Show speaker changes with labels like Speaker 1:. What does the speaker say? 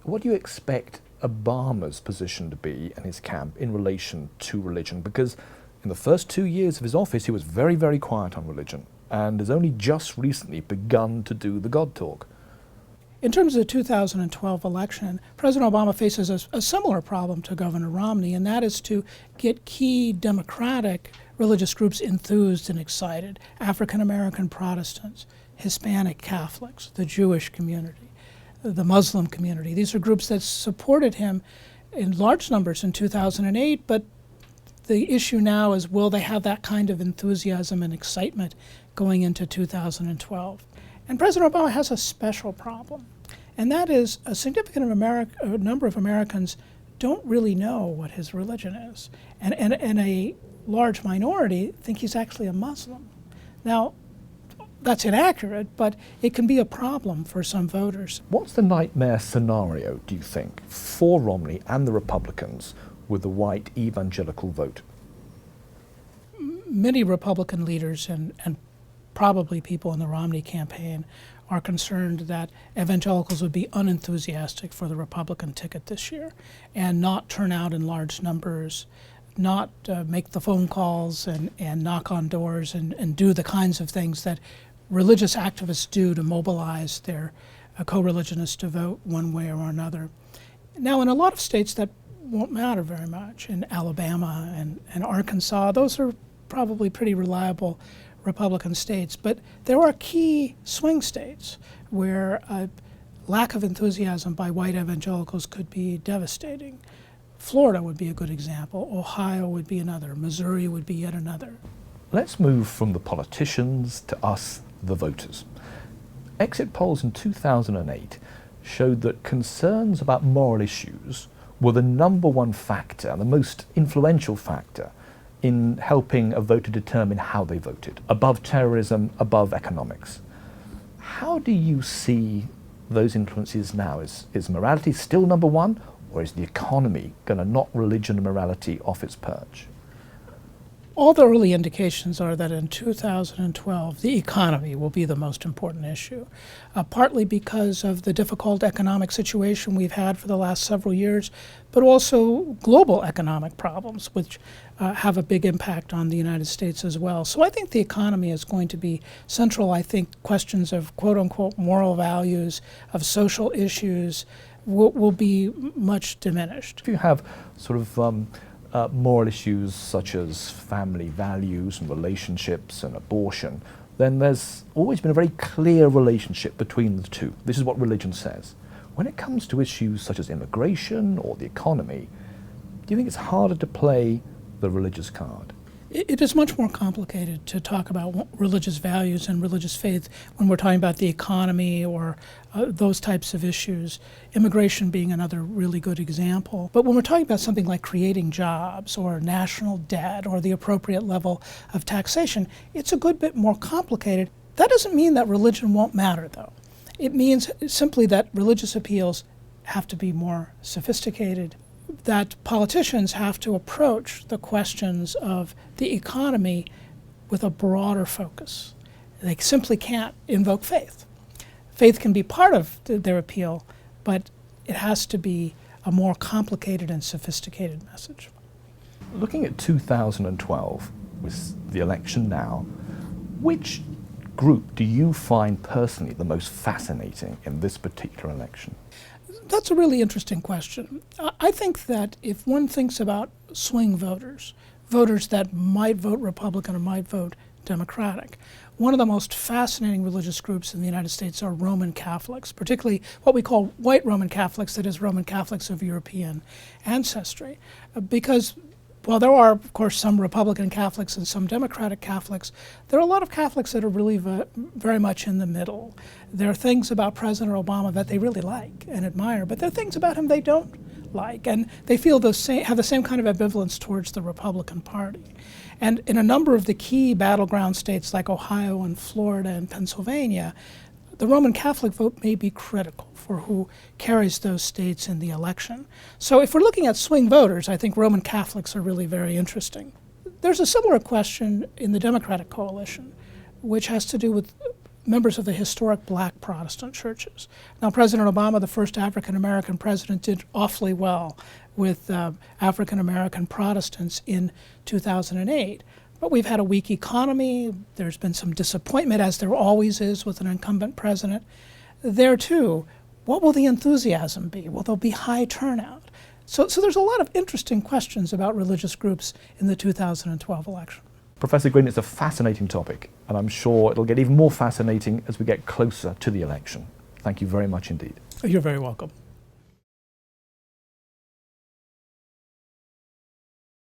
Speaker 1: What do you expect Obama's position to be and his camp in relation to religion? Because in the first 2 years of his office, he was very, very quiet on religion and has only just recently begun to do the God talk.
Speaker 2: In terms of the 2012 election, President Obama faces a similar problem to Governor Romney, and that is to get key Democratic religious groups enthused and excited. African American Protestants, Hispanic Catholics, the Jewish community, the Muslim community. These are groups that supported him in large numbers in 2008, but the issue now is, will they have that kind of enthusiasm and excitement going into 2012? And President Obama has a special problem, and that is a significant number of Americans don't really know what his religion is, and a large minority think he's actually a Muslim. Now, that's inaccurate, but it can be a problem for some voters.
Speaker 1: What's the nightmare scenario, do you think, for Romney and the Republicans with the white evangelical vote?
Speaker 2: Many Republican leaders and probably people in the Romney campaign are concerned that evangelicals would be unenthusiastic for the Republican ticket this year and not turn out in large numbers, not make the phone calls and knock on doors and do the kinds of things that religious activists do to mobilize their co-religionists to vote one way or another. Now, in a lot of states that won't matter very much. In Alabama and Arkansas, those are probably pretty reliable Republican states, but there are key swing states where a lack of enthusiasm by white evangelicals could be devastating. Florida would be a good example, Ohio would be another, Missouri would be yet another.
Speaker 1: Let's move from the politicians to us, the voters. Exit polls in 2008 showed that concerns about moral issues were the number one factor, the most influential factor in helping a voter determine how they voted, above terrorism, above economics. How do you see those influences now? Is morality still number one, or is the economy going to knock religion and morality off its perch?
Speaker 2: All the early indications are that in 2012, the economy will be the most important issue, partly because of the difficult economic situation we've had for the last several years, but also global economic problems, which have a big impact on the United States as well. So I think the economy is going to be central. I think questions of quote-unquote moral values, of social issues, will be much diminished.
Speaker 1: If you have sort of moral issues such as family values and relationships and abortion, then there's always been a very clear relationship between the two. This is what religion says. When it comes to issues such as immigration or the economy, do you think it's harder to play the religious card?
Speaker 2: It is much more complicated to talk about religious values and religious faith when we're talking about the economy or those types of issues, immigration being another really good example. But when we're talking about something like creating jobs or national debt or the appropriate level of taxation, it's a good bit more complicated. That doesn't mean that religion won't matter, though. It means simply that religious appeals have to be more sophisticated, that politicians have to approach the questions of the economy with a broader focus. They simply can't invoke faith. Faith can be part of their appeal, but it has to be a more complicated and sophisticated message.
Speaker 1: Looking at 2012, with the election now, which group do you find personally the most fascinating in this particular election?
Speaker 2: That's a really interesting question. I think that if one thinks about swing voters, voters that might vote Republican or might vote Democratic, one of the most fascinating religious groups in the United States are Roman Catholics, particularly what we call white Roman Catholics, that is, Roman Catholics of European ancestry. Because while there are, of course, some Republican Catholics and some Democratic Catholics, there are a lot of Catholics that are really very much in the middle. There are things about President Obama that they really like and admire, but there are things about him they don't like, and they feel have the same kind of ambivalence towards the Republican Party. And in a number of the key battleground states like Ohio and Florida and Pennsylvania, the Roman Catholic vote may be critical for who carries those states in the election. So if we're looking at swing voters, I think Roman Catholics are really very interesting. There's a similar question in the Democratic coalition, which has to do with members of the historic black Protestant churches. Now, President Obama, the first African-American president, did awfully well with African-American Protestants in 2008. But we've had a weak economy. There's been some disappointment, as there always is with an incumbent president. There, too, what will the enthusiasm be? Will there be high turnout? So there's a lot of interesting questions about religious groups in the 2012 election.
Speaker 1: Professor Green, it's a fascinating topic, and I'm sure it'll get even more fascinating as we get closer to the election. Thank you very much indeed.
Speaker 2: You're very welcome.